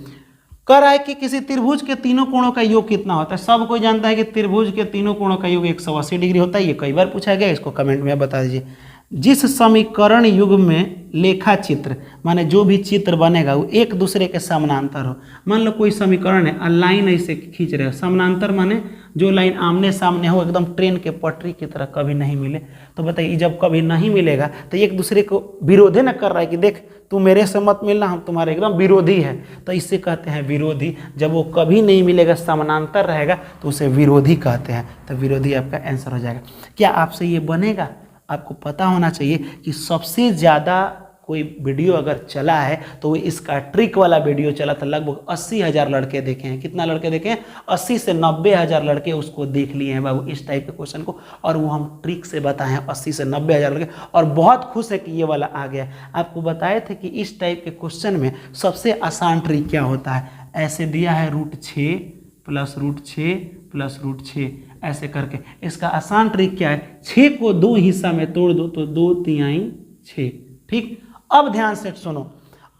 कह रहा है कि किसी त्रिभुज के तीनों कोणों का योग कितना होता है। सब कोई जानता है कि त्रिभुज के तीनों कोणों का योग 180 डिग्री होता है, ये कई बार पूछा गया, इसको कमेंट में बता दीजिए। जिस समीकरण युग में लेखा चित्र, माने जो भी चित्र बनेगा वो एक दूसरे के समानांतर हो। मान लो कोई समीकरण है, लाइन ऐसे खींच रहे हो, समानांतर माने जो लाइन आमने सामने हो, एकदम ट्रेन के पटरी की तरह कभी नहीं मिले। तो बताइए जब कभी नहीं मिलेगा तो एक दूसरे को विरोधी न कर रहा है कि देख तू मेरे से मत मिलना, हम तुम्हारे एकदम विरोधी है, तो इससे कहते हैं विरोधी। जब वो कभी नहीं मिलेगा, समानांतर रहेगा, तो उसे विरोधी कहते हैं। तो विरोधी आपका आंसर हो जाएगा। क्या आपसे ये बनेगा? आपको पता होना चाहिए कि सबसे ज़्यादा कोई वीडियो अगर चला है तो वो इसका ट्रिक वाला वीडियो चला था। लगभग 80,000 लड़के देखे हैं। कितना लड़के देखे हैं? 80 से 90,000 लड़के उसको देख लिए हैं बाबू, इस टाइप के क्वेश्चन को, और वो हम ट्रिक से बताए हैं 80 से 90,000 लड़के, और बहुत खुश है कि ये वाला आ गया। आपको बताए थे कि इस टाइप के क्वेश्चन में सबसे आसान ट्रिक क्या होता है। ऐसे दिया है √6 + √6 + √6, ऐसे करके इसका आसान ट्रिक क्या है, 6 को 2 हिस्सा में तोड़ दो तो 2×3 6। ठीक, अब ध्यान से सुनो,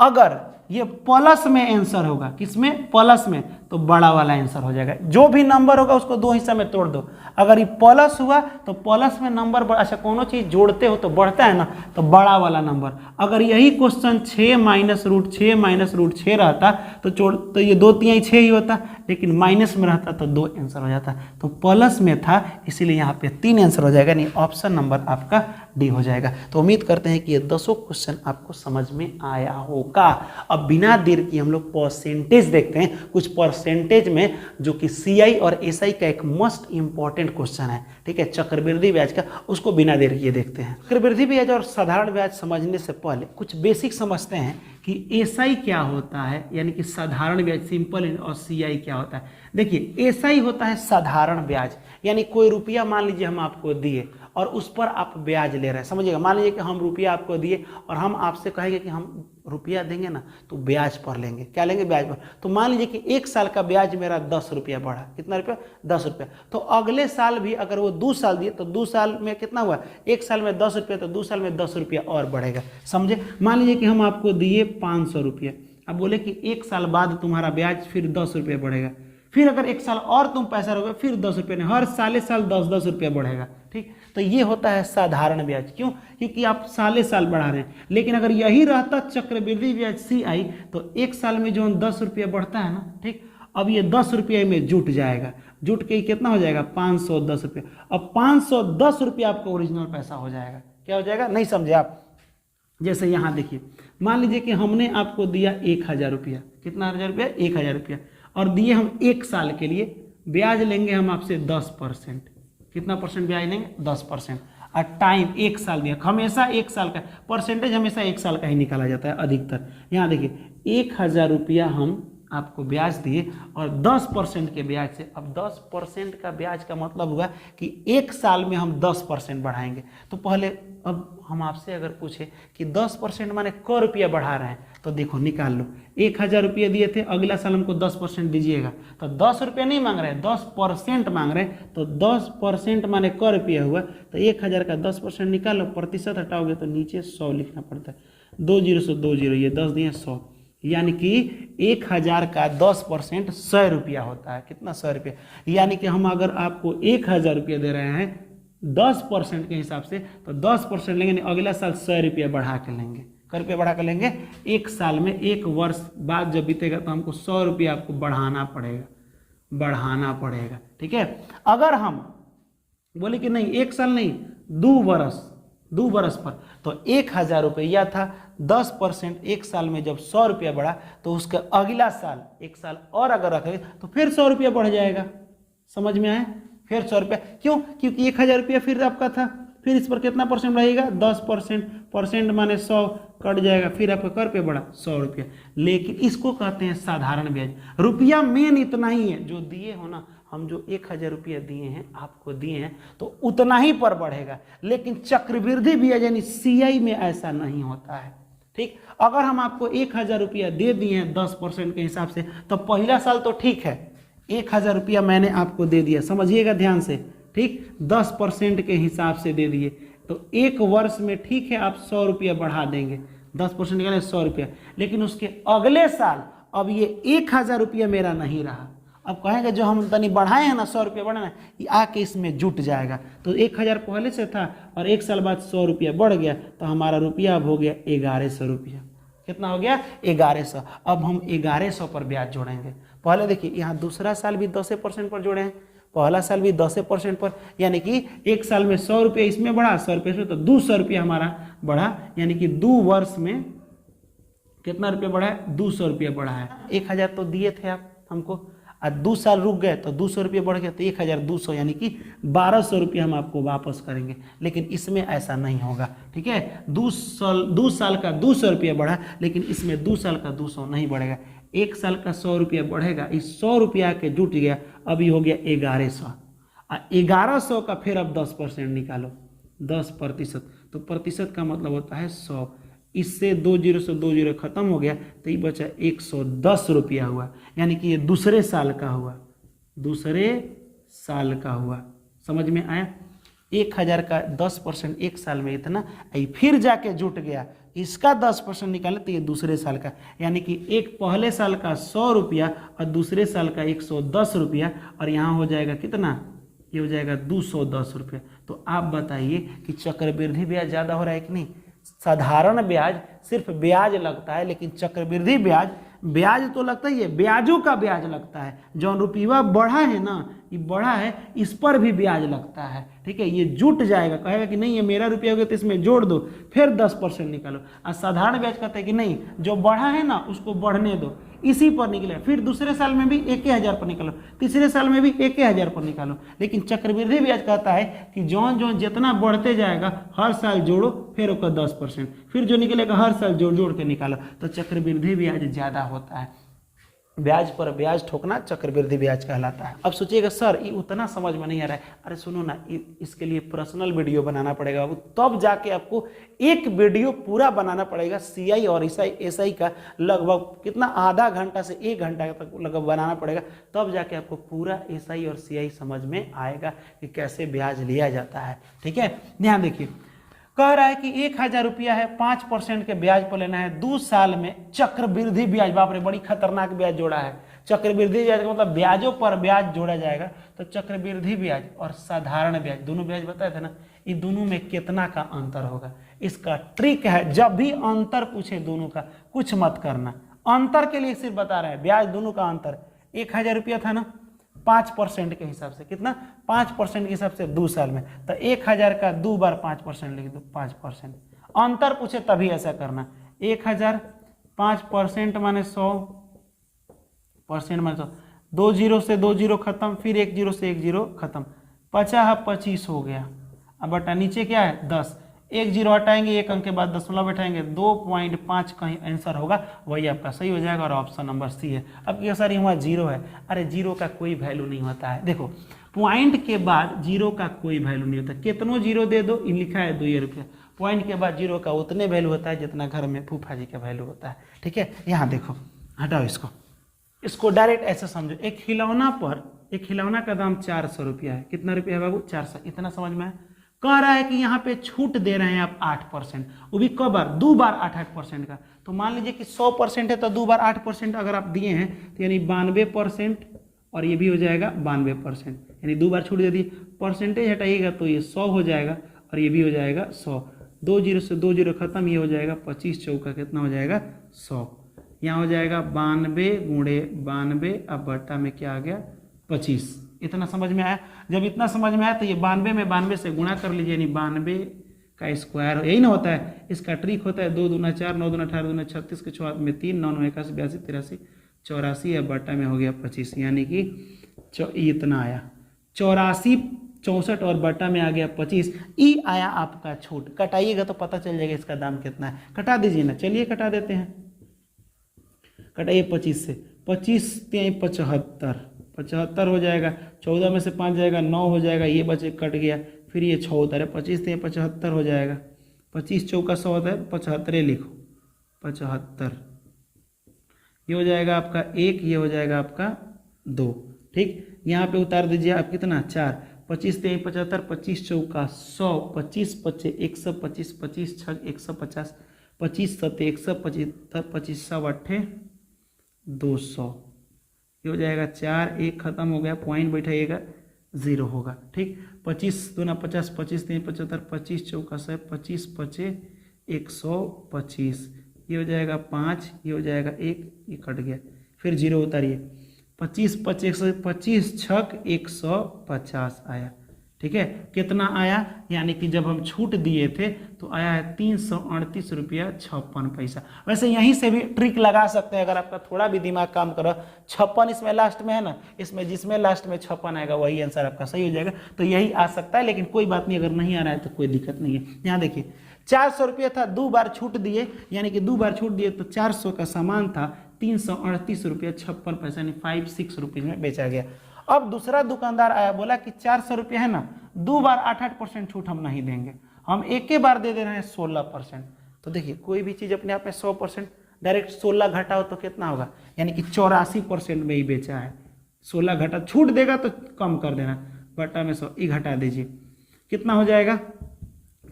अगर ये प्लस में आंसर होगा, किसमें? प्लस में, तो बड़ा वाला आंसर हो जाएगा। जो भी नंबर होगा उसको 2 हिस्सा में तोड़ दो। अगर ये प्लस हुआ तो प्लस में नंबर, अच्छा कोनो चीज़ जोड़ते हो तो बढ़ता है ना, तो बड़ा वाला नंबर। अगर यही क्वेश्चन 6 - √6 - √6 रहता तो ये 2×3 6 ही होता, लेकिन माइनस में रहता तो 2 आंसर हो जाता। तो प्लस में था इसीलिए यहाँ पे 3 आंसर हो जाएगा, नहीं ऑप्शन नंबर आपका डी हो जाएगा। तो उम्मीद करते हैं कि ये 10 क्वेश्चन आपको समझ में आया होगा। अब बिना देर की हम लोग परसेंटेज देखते हैं, कुछ परसेंटेज में, जो कि सीआई और एसआई का एक मस्ट इंपॉर्टेंट क्वेश्चन है। ठीक है, चक्रवृद्धि ब्याज का, उसको बिना देर किए देखते हैं। चक्रवृद्धि ब्याज और साधारण ब्याज समझने से पहले कुछ बेसिक समझते हैं कि एसआई क्या होता है, यानी कि साधारण ब्याज सिंपल, और सीआई क्या होता है। देखिए, एसआई होता है साधारण ब्याज, यानी कोई रुपया मान लीजिए हम आपको दिए और उस पर आप ब्याज ले रहे हैं। समझिएगा, मान लीजिए कि हम रुपया आपको दिए और हम आपसे कहेंगे कि हम रुपया देंगे ना तो ब्याज पर लेंगे। क्या लेंगे? ब्याज पर। तो मान लीजिए कि 1 साल का ब्याज मेरा 10 रुपया बढ़ा। कितना रुपया? 10 रुपया। तो अगले साल भी अगर वो 2 साल दिए तो 2 साल में कितना हुआ? 1 साल में 10 रुपया, तो 2 साल में 10 रुपया और बढ़ेगा। समझे? मान लीजिए कि हम आपको दिए 500 रुपया, अब बोले कि 1 साल बाद तुम्हारा ब्याज फिर 10 रुपया बढ़ेगा। फिर अगर 1 साल और तुम पैसा रहोगे फिर 10 रुपये, नहीं, हर साल 10-10 रुपया बढ़ेगा। ठीक, तो ये होता है साधारण ब्याज। क्यों? क्योंकि आप साल बढ़ा रहे हैं। लेकिन अगर यही रहता चक्रवृद्धि ब्याज सीआई, तो 1 साल में जो 10 रुपया बढ़ता है ना, ठीक, अब ये 10 रुपये में जुट जाएगा। जुट के कितना हो जाएगा? 510 रुपया। अब 510 रुपया आपका ओरिजिनल पैसा हो जाएगा। क्या हो जाएगा? नहीं समझे आप? जैसे यहाँ देखिए, मान लीजिए कि हमने आपको दिया 1000 रुपया। कितना 1000 रुपया? 1000 रुपया, और दिए हम 1 साल के लिए। ब्याज लेंगे हम आपसे 10%। कितना परसेंट ब्याज लेंगे? 10%। और टाइम 1 साल दिया, हमेशा 1 साल का परसेंटेज, हमेशा 1 साल का ही निकाला जाता है अधिकतर। यहाँ देखिए, 1000 रुपया हम आपको ब्याज दिए और 10% के ब्याज से। अब 10% का ब्याज का मतलब हुआ कि 1 साल में हम 10% बढ़ाएंगे। तो पहले, अब हम आपसे अगर पूछे कि 10% माने क रुपया बढ़ा रहे हैं, तो देखो निकाल लो। 1000 रुपये दिए थे, अगला साल हमको 10% दीजिएगा, तो 10 रुपये नहीं मांग रहे हैं, 10% मांग रहे हैं। तो 10% माने क रुपया हुआ, तो 1000 का 10% निकाल लो, प्रतिशत हटाओगे तो नीचे 100 लिखना पड़ता है। 2 0 से 2 0, ये 10 दिए 100, यानी कि 1000 का 10% 100 रुपया होता है। कितना? 100 रुपया। यानी कि हम अगर आपको 1000 रुपया दे रहे हैं 10% के हिसाब से, तो 10% लेंगे, अगला साल 100 रुपया बढ़ा के लेंगे। क रुपया बढ़ा के लेंगे? 1 साल में, 1 वर्ष बाद जब बीतेगा तो हमको 100 रुपया आपको बढ़ाना पड़ेगा। ठीक है, अगर हम बोले कि नहीं 1 साल नहीं, 2 वर्ष पर, तो 1000 रुपया था, 10% 1 साल में जब 100 रुपया बढ़ा, तो उसका अगला साल 1 साल और अगर रखे तो फिर 100 रुपया बढ़ जाएगा। समझ में आए? फिर 100 रुपया। क्यों? क्योंकि 1000 रुपया फिर आपका था, फिर इस पर कितना परसेंट रहेगा? 10%। परसेंट माने 100 कट जाएगा, फिर आपका कर पे बढ़ा 100 रुपया। लेकिन इसको कहते हैं साधारण ब्याज। रुपया मेन इतना ही है, जो दिए हो ना, हम जो 1000 रुपया दिए हैं, आपको दिए हैं, तो उतना ही पर बढ़ेगा। लेकिन चक्रवृद्धि ब्याज यानी सीआई में ऐसा नहीं होता है। ठीक, अगर हम आपको 1000 रुपया दे दिए हैं 10% के हिसाब से, तो पहला साल तो ठीक है, 1000 रुपया मैंने आपको दे दिया, समझिएगा ध्यान से। ठीक, 10% के हिसाब से दे दिए, तो 1 वर्ष में ठीक है आप 100 रुपया बढ़ा देंगे, 10% निकाले 100 रुपया। लेकिन उसके अगले साल अब ये 1000 रुपया मेरा नहीं रहा। अब कहेंगे जो हम तनी बढ़ाए हैं ना, 100 रुपया बढ़ाना, ये आके इसमें जुट जाएगा। तो 1000 पहले से था और 1 साल बाद 100 रुपया बढ़ गया, तो हमारा रुपया अब हो गया 1100 रुपया। कितना हो गया? 1100। अब हम 1100 पर ब्याज जोड़ेंगे। पहले देखिए, यहाँ दूसरा साल भी 10% पर जोड़े हैं, पहला साल भी 10% पर, यानी कि 1 साल में 100 रुपया इसमें बढ़ा, 100 रुपये से, तो 200 रुपया हमारा बढ़ा। यानी कि 2 वर्ष में कितना रुपया बढ़ा है? 200 रुपया बढ़ा है। 1000 तो दिए थे आप हमको, और 2 साल रुक गए तो 200 रुपया बढ़ गया, तो 1200, यानी कि 1200 रुपया हम आपको वापस करेंगे। लेकिन इसमें ऐसा नहीं होगा। ठीक है, 2 साल का 200 रुपया बढ़ा, लेकिन इसमें 2 साल का 200 नहीं बढ़ेगा। 1 साल का 100 रुपया बढ़ेगा, इस 100 रुपया के जुट गया, अभी हो गया 1100। 1100 का फिर अब 10% निकालो, 10%, तो प्रतिशत का मतलब होता है 100। इससे 2 0 से 2 0 खत्म हो गया, तो ये बचा 110 रुपया हुआ। यानी कि ये दूसरे साल का हुआ, समझ में आया? 1000 का 10% 1 साल में इतना, फिर जाके जुट गया, इसका 10% निकाले तो ये दूसरे साल का, यानी कि एक पहले साल का 100 रुपया और दूसरे साल का 110 रुपया, और यहाँ हो जाएगा कितना? ये हो जाएगा 210 रुपया। तो आप बताइए कि चक्रवृद्धि ब्याज ज़्यादा हो रहा है कि नहीं? साधारण ब्याज सिर्फ ब्याज लगता है, लेकिन चक्रवृद्धि ब्याज तो लगता ही है, ब्याजों का ब्याज लगता है। जो रुपया बढ़ा है ना, ये बढ़ा है, इस पर भी ब्याज लगता है। ठीक है, ये जुट जाएगा, कहेगा कि नहीं ये मेरा रुपया हो गया तो इसमें जोड़ दो, फिर 10% निकालो। और साधारण ब्याज कहता है कि नहीं, जो बढ़ा है ना उसको बढ़ने दो, इसी पर निकले, फिर दूसरे साल में भी 1,000 पर निकालो, तीसरे साल में भी 1,000 पर निकालो। लेकिन चक्रवृद्धि ब्याज कहता है कि जौन जौन जितना बढ़ते जाएगा हर साल जोड़ो, फिर उसका 10%, फिर जो निकलेगा हर साल जोड़ जोड़ के निकालो, तो चक्रवृद्धि ब्याज ज़्यादा होता है। ब्याज पर ब्याज ठोकना चक्रवृद्धि ब्याज कहलाता है। अब सोचिएगा सर ये उतना समझ में नहीं आ रहा है, अरे सुनो ना, इसके लिए पर्सनल वीडियो बनाना पड़ेगा, तब जाके आपको एक वीडियो पूरा बनाना पड़ेगा सीआई और एसआई का, लगभग कितना आधा घंटा से 1 घंटा तक लगभग बनाना पड़ेगा, तब जाके आपको पूरा एसआई और सीआई समझ में आएगा कि कैसे ब्याज लिया जाता है। ठीक है, ध्यान देखिए, कह रहा है कि 1,000 रुपया है, 5% के ब्याज पर लेना है 2 साल में चक्रवृद्धि ब्याज। बाप रे, बड़ी खतरनाक ब्याज जोड़ा है। चक्रवृद्धि ब्याज का मतलब ब्याजों पर ब्याज जोड़ा जाएगा। तो चक्रवृद्धि ब्याज और साधारण ब्याज, दोनों ब्याज बताए थे ना, इन दोनों में कितना का अंतर होगा। इसका ट्रिक है, जब भी अंतर पूछे दोनों का कुछ मत करना, अंतर के लिए सिर्फ बता रहे हैं, ब्याज दोनों का अंतर। 1,000 रुपया था ना, 5% के हिसाब से, कितना 5% के हिसाब से 2 साल में, तो 1,000 का 2 बार 5% लिख दो, 5%। अंतर पूछे तभी ऐसा करना, 1,000 5% माने 100% माने 100, 2 जीरो से 2 जीरो खत्म, फिर 1 जीरो से 1 जीरो खत्म, 50 हो गया। अब बटा नीचे क्या है 10, 1 जीरो हटाएंगे, 1 अंक के बाद दशमलव बैठाएंगे, 2.5 कहीं आंसर होगा, वही आपका सही हो जाएगा और ऑप्शन नंबर सी है। अब क्या सर यहाँ जीरो है, अरे जीरो का कोई वैल्यू नहीं होता है। देखो पॉइंट के बाद जीरो का कोई वैल्यू नहीं होता, कितनों जीरो दे दो, लिखा है 2 रुपया, पॉइंट के बाद जीरो का उतने वैल्यू होता है जितना घर में फूफा जी का वैल्यू होता है। ठीक है, यहाँ देखो, हटाओ इसको डायरेक्ट ऐसे समझो, एक खिलौना का दाम 400 रुपया है। कितना रुपया है बाबू, 400। इतना समझ में है। कह रहा है कि यहाँ पे छूट दे रहे हैं आप 8%, वो भी कब बार, 2 बार 8% का। तो मान लीजिए कि 100% है, तो 2 बार 8% अगर आप दिए हैं तो यानी 92%, और ये भी हो जाएगा 92%, यानी 2 बार छूट दे दी, परसेंटेज हटाइएगा तो ये 100 हो जाएगा और ये भी हो जाएगा 100। 2 जीरो से 2 जीरो खत्म, ये हो जाएगा 25 चौका कितना हो जाएगा 100। यहाँ हो जाएगा 92 गुणे 92, अब बट्टा में क्या आ गया 25। इतना समझ में आया। जब इतना समझ में आया तो ये 92 में 92 से गुणा कर लीजिए, यानी 92 का स्क्वायर, यही ना होता है। इसका ट्रिक होता है 2 दूना 4, 9 दूना 18, 2 36 के 4 में 3, 9 9 81 82 83 84, अब बट्टा में हो गया 25, यानी कि इतना आया 84 64 और बट्टा में आ गया 25। ई आया आपका छूट। कटाइएगा तो पता चल जाएगा इसका दाम कितना है। कटा दीजिए ना, चलिए कटा देते हैं। कटाइए 25 से, 25 3 75 हो जाएगा, 14 में से 5 जाएगा 9 हो जाएगा, ये बचे कट गया, फिर ये 6 होता है, 25 3 75 हो जाएगा, 25 चौका 100 होता है, 75 लिखो 75, ये हो जाएगा आपका 1, ये हो जाएगा आपका 2। ठीक, यहाँ पे उतार दीजिए आप कितना 4, 25 3 75, 25 चौका 100, 25 5 125, 25 6 150, 25 7 175, 25 7 200, ये हो जाएगा 4, 1 खत्म हो गया, पॉइंट बैठाइएगा 0 होगा। ठीक, 25 दूना 50, 25 3 75, 25 चौका 100, 25 5 125, ये हो जाएगा 5, ये हो जाएगा 1, ये कट गया, फिर 0 उतारिए, 25 5 125 6 150 आया। ठीक है, कितना आया, यानी कि जब हम छूट दिए थे तो आया है 338 रुपया 56 पैसा। वैसे यहीं से भी ट्रिक लगा सकते हैं अगर आपका थोड़ा भी दिमाग काम करो। 56 इसमें लास्ट में है ना, इसमें जिसमें लास्ट में 56 आएगा वही आंसर आपका सही हो जाएगा। तो यही आ सकता है, लेकिन कोई बात नहीं, अगर नहीं आ रहा है तो कोई दिक्कत नहीं है। यहाँ देखिए 400 रुपया था, 2 बार छूट दिए, यानी कि 2 बार छूट दिए तो 400 का सामान था 338 रुपया 56 पैसा, यानी 56 रुपीज़ में बेचा गया। अब दूसरा दुकानदार आया, बोला कि 400 रुपया है ना, 2 बार 8% छूट हम नहीं देंगे, हम एक ही बार दे रहे हैं 16%। तो देखिए कोई भी चीज़ अपने आप में 100%, डायरेक्ट 16 घटाओ तो कितना होगा, यानी कि 84% में ही बेचा है। 16 घटा, छूट देगा तो कम कर देना, बटा में 100, ई घटा दीजिए, कितना हो जाएगा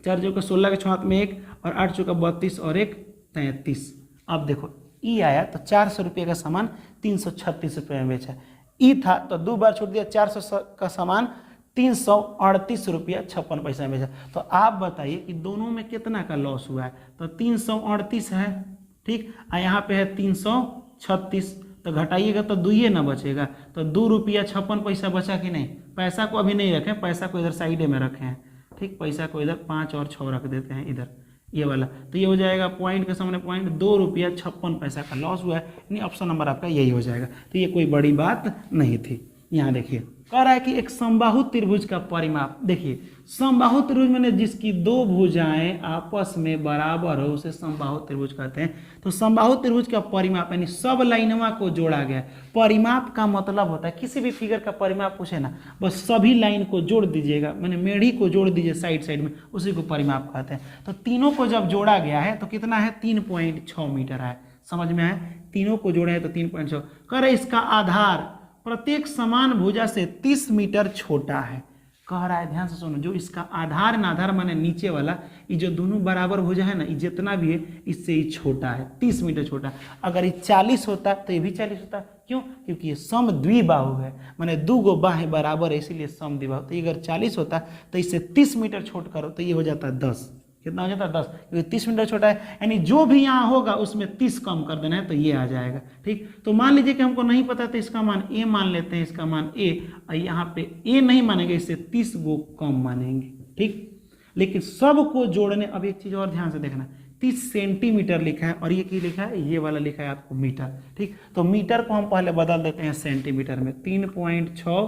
4 चौका 16 के 6 हाथ में 1 और 8 चौका 32 और 1 33। अब देखो ई आया तो 400 रुपये का सामान 336 रुपये में बेचा। ई था तो 2 बार छूट दिया, 400 का सामान 338 रुपया 56 पैसा में बेचा। तो आप बताइए कि दोनों में कितना का लॉस हुआ है। तो 338 है, ठीक, यहाँ पे है 336, तो घटाइएगा तो 2 ही ना बचेगा, तो 2 रुपया 56 पैसा बचा कि नहीं। पैसा को अभी नहीं रखें, पैसा को इधर साइडे में रखे हैं, ठीक, पैसा को इधर 5 और 6 रख देते हैं इधर, ये वाला, तो ये हो जाएगा पॉइंट के सामने पॉइंट, 2 रुपया 56 पैसा का लॉस हुआ है, यानी ऑप्शन नंबर आपका यही हो जाएगा। तो ये कोई बड़ी बात नहीं थी। यहाँ देखिए कह रहा है कि एक समबाहु त्रिभुज का परिमाप, देखिए समबाहु त्रिभुज मैंने जिसकी दो भुजाएं आपस में बराबर हो उसे समबाहु त्रिभुज कहते हैं। तो समबाहु त्रिभुज का परिमाप यानी सब लाइनवा को जोड़ा गया। परिमाप का मतलब होता है किसी भी फिगर का परिमाप पूछे ना, बस सभी लाइन को जोड़ दीजिएगा, मैंने मेढ़ी को जोड़ दीजिए साइड साइड में, उसी को परिमाप कहते हैं। तो तीनों को जब जोड़ा गया है तो कितना है, 3.6 मीटर है। समझ में आए, तीनों को जोड़े हैं तो 3.6। कह रहे इसका आधार प्रत्येक समान भुजा से 30 मीटर छोटा है। कह रहा है ध्यान से सुनो, जो इसका आधार ना, आधार माने नीचे वाला, ये जो दोनों बराबर भुजा है ना, ये जितना भी है इससे ही छोटा है, 30 मीटर छोटा। अगर ये 40 होता तो ये भी 40 होता। क्यों? क्योंकि ये सम द्विबाहु है, माने दो गो बाहें बराबर है, इसीलिए सम द्विबाहु। तो अगर 40 होता तो इससे 30 मीटर छोट करो तो ये हो जाता है 10। कितना हो जाता है 10, क्योंकि 30 मीटर छोटा है, यानी जो भी यहाँ होगा उसमें 30 कम कर देना है तो ये आ जाएगा। ठीक, तो मान लीजिए कि हमको नहीं पता तो इसका मान a मान लेते हैं, इसका मान a, और यहाँ पे a नहीं मानेंगे, इससे 30 गो कम मानेंगे। ठीक, लेकिन सबको जोड़ने, अब एक चीज और ध्यान से देखना, 30 सेंटीमीटर लिखा है और ये क्या लिखा है, ये वाला लिखा है आपको मीटर। ठीक, तो मीटर को हम पहले बदल देते हैं सेंटीमीटर में, 3.6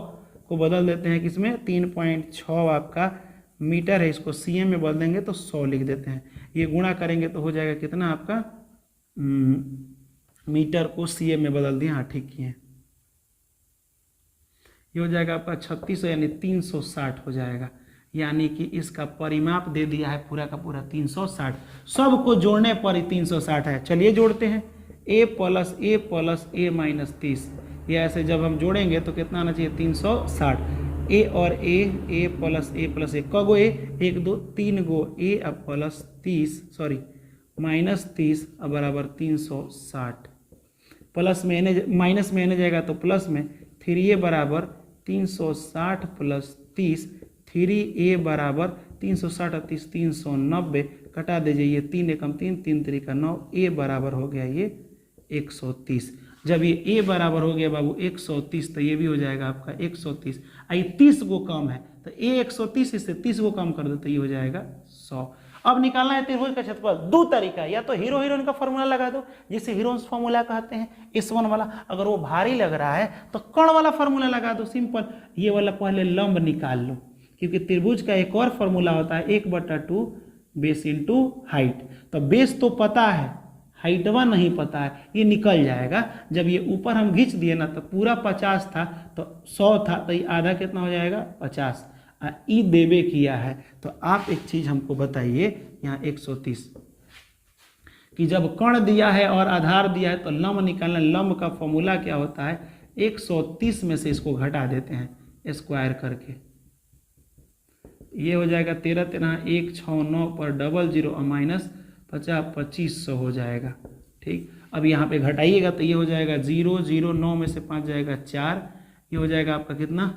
को बदल देते हैं किसमें, 3.6 आपका मीटर है, इसको सीएम में बदल देंगे तो 100 लिख देते हैं। ये गुणा करेंगे तो हो जाएगा कितना आपका, मीटर को सीएम में बदल दिए, हाँ ठीक किए, ये हो जाएगा आपका 3600 यानी 360 हो जाएगा। यानी कि इसका परिमाप दे दिया है पूरा का पूरा 360, सबको जोड़ने पर ही 360 है। चलिए जोड़ते हैं, a प्लस a माइनस 30, ये ऐसे जब हम जोड़ेंगे तो कितना आना चाहिए, 360। a और a plus a कगो a, 1 2 3 go a अब प्लस 30 सॉरी माइनस 30 अब बराबर 360। प्लस में आने माइनस में आने जाएगा तो प्लस में, 3a बराबर 360 प्लस 30, 3a बराबर 360 और 30 390, कटा दीजिए, ये 3 एकम 3 3 3 का 9, a बराबर हो गया ये 130। जब ये a बराबर हो गया बाबू 130 तो ये भी हो जाएगा आपका 130, आई 30 गो कम है तो a 130 इससे 30 गो कम कर दो तो ये हो जाएगा 100। अब निकालना है त्रिभुज का क्षेत्रफल, दो तरीका, या तो हीरो हीरोइन का फॉर्मूला लगा दो जिसे हीरोन्स फॉर्मूला कहते हैं, S1 वाला। अगर वो भारी लग रहा है तो कर्ण वाला फॉर्मूला लगा दो, सिंपल। ये वाला पहले लंब निकाल लो, क्योंकि त्रिभुज का एक और फॉर्मूला होता है 1/2 बेस इंटू हाइट। तो बेस तो पता है, हाइटवा नहीं पता है, ये निकल जाएगा। जब ये ऊपर हम खींच दिए ना तो पूरा 50 था तो 100 था, तो ये आधा कितना हो जाएगा 50। ई देवे किया है तो आप एक चीज हमको बताइए, यहाँ 130 कि जब कर्ण दिया है और आधार दिया है तो लंब निकालना, लंब का फॉर्मूला क्या होता है, 130 में से इसको घटा देते हैं स्क्वायर करके, ये हो जाएगा 13 13 169 पर 00 और माइनस 50 2500 हो जाएगा। ठीक, अब यहाँ पे घटाइएगा तो ये हो जाएगा 0 0 9 में से 5 जाएगा 4, ये हो जाएगा आपका कितना,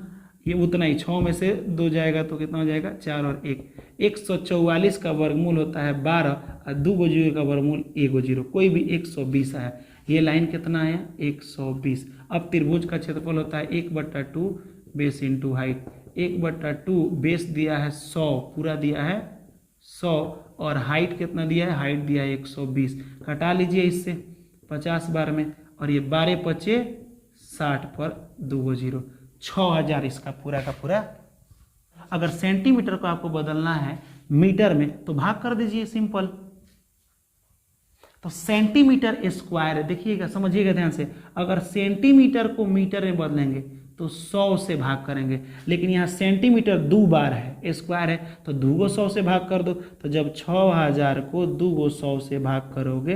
ये उतना ही, 6 में से 2 जाएगा तो कितना हो जाएगा 4 और 1, 144 का वर्गमूल होता है 12 और 2 गो जीरो का वर्गमूल 1 गो जीरो, कोई भी 120 आया, ये लाइन कितना है 120। अब त्रिभुज का क्षेत्रफल होता है 1/2 बेस इंटू हाइट, 1/2 बेस दिया है 100, पूरा दिया है 100 और हाइट कितना दिया है, हाइट दिया है 120, घटा लीजिए इससे 50 बार में, और ये 12 पचे 60 पर 2 गो जीरो, 6000 इसका पूरा का पूरा। अगर सेंटीमीटर को आपको बदलना है मीटर में तो भाग कर दीजिए, सिंपल। तो सेंटीमीटर स्क्वायर, देखिएगा समझिएगा ध्यान से, अगर सेंटीमीटर को मीटर में बदलेंगे तो 100 से भाग करेंगे, लेकिन यहाँ सेंटीमीटर 2 बार है, स्क्वायर है तो 2 गो 100 से भाग कर दो। तो जब 6000 को 2 गो 100 से भाग करोगे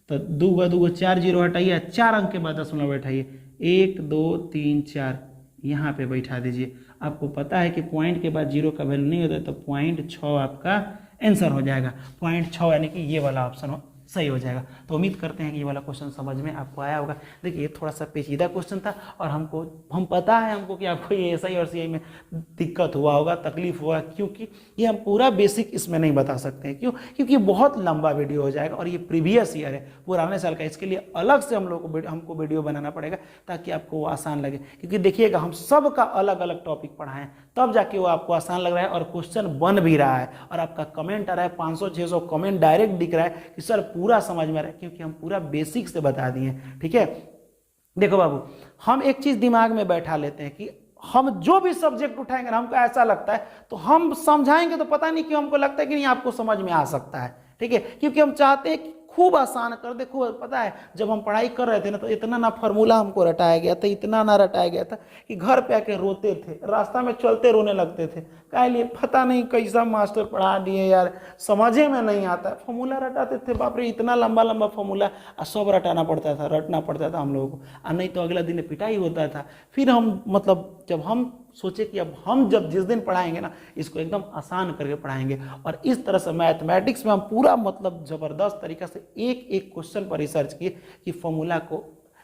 तो 2 गो 4 जीरो हटाइए, 4 अंक के बाद दशमलव बैठाइए, 1 2 3 4 यहाँ पे बैठा दीजिए। आपको पता है कि पॉइंट के बाद जीरो का वैल्यू नहीं होता है तो 0.6 आपका आंसर हो जाएगा, 0.6 यानी कि ये वाला ऑप्शन सही हो जाएगा। तो उम्मीद करते हैं कि ये वाला क्वेश्चन समझ में आपको आया होगा। देखिए थोड़ा सा पेचीदा क्वेश्चन था और हम पता है हमको कि आपको ये SI और CI में दिक्कत हुआ होगा, तकलीफ हुआ, क्योंकि ये हम पूरा बेसिक इसमें नहीं बता सकते हैं। क्यों? क्योंकि बहुत लंबा वीडियो हो जाएगा और ये प्रीवियस ईयर है, पुराने साल का, इसके लिए अलग से हमको वीडियो बनाना पड़ेगा ताकि आपको वो आसान लगे। क्योंकि देखिएगा हम सब का अलग अलग टॉपिक पढ़ाएं तब जाके वो आपको आसान लग रहा है और क्वेश्चन बन भी रहा है और आपका कमेंट आ रहा है 500-600 कमेंट डायरेक्ट दिख रहा है कि सर पूरा समझ में आ रहा है, क्योंकि हम पूरा बेसिक से बता दिए। ठीक है, देखो बाबू, हम एक चीज दिमाग में बैठा लेते हैं कि हम जो भी सब्जेक्ट उठाएंगे ना, हमको ऐसा लगता है तो हम समझाएंगे, तो पता नहीं क्यों हमको लगता है कि नहीं आपको समझ में आ सकता है। ठीक है, क्योंकि हम चाहते हैं कि खूब आसान कर दे। खूब, पता है जब हम पढ़ाई कर रहे थे ना, तो इतना ना फार्मूला हमको रटाया गया था, इतना ना रटाया गया था कि घर पे आके रोते थे, रास्ता में चलते रोने लगते थे। काहे लिए पता नहीं कैसा मास्टर पढ़ा दिए यार, समझे में नहीं आता। फार्मूला रटाते थे, बाप रे, इतना लंबा लंबा फार्मूला, सब रटना पड़ता था हम लोगों को, और नहीं तो अगला दिन पिटाई होता था। फिर हम मतलब जब हम सोचे कि अब हम जब जिस दिन पढ़ाएंगे ना, इसको एकदम आसान करके पढ़ाएंगे, और इस तरह से मैथमेटिक्स में हम पूरा मतलब जबरदस्त तरीका से एक एक क्वेश्चन पर रिसर्च किए कि फॉर्मूला को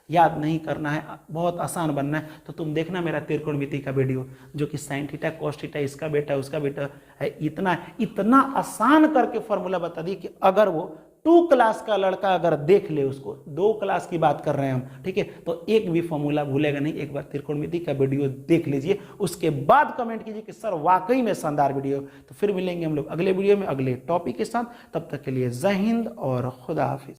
याद नहीं करना है, बहुत आसान बनना है। तो तुम देखना मेरा त्रिकोणमिति का वीडियो, जो कि साइन थीटा कॉस थीटा, इसका बेटा उसका बेटा है, इतना आसान करके फॉर्मूला बता दिए कि अगर वो 2 क्लास का लड़का अगर देख ले उसको, 2 क्लास की बात कर रहे हैं हम, ठीक है, तो एक भी फॉर्मूला भूलेगा नहीं। एक बार त्रिकोणमिति का वीडियो देख लीजिए, उसके बाद कमेंट कीजिए कि सर वाकई में शानदार वीडियो। तो फिर मिलेंगे हम लोग अगले वीडियो में अगले टॉपिक के साथ, तब तक के लिए जय हिंद और खुदा हाफिज।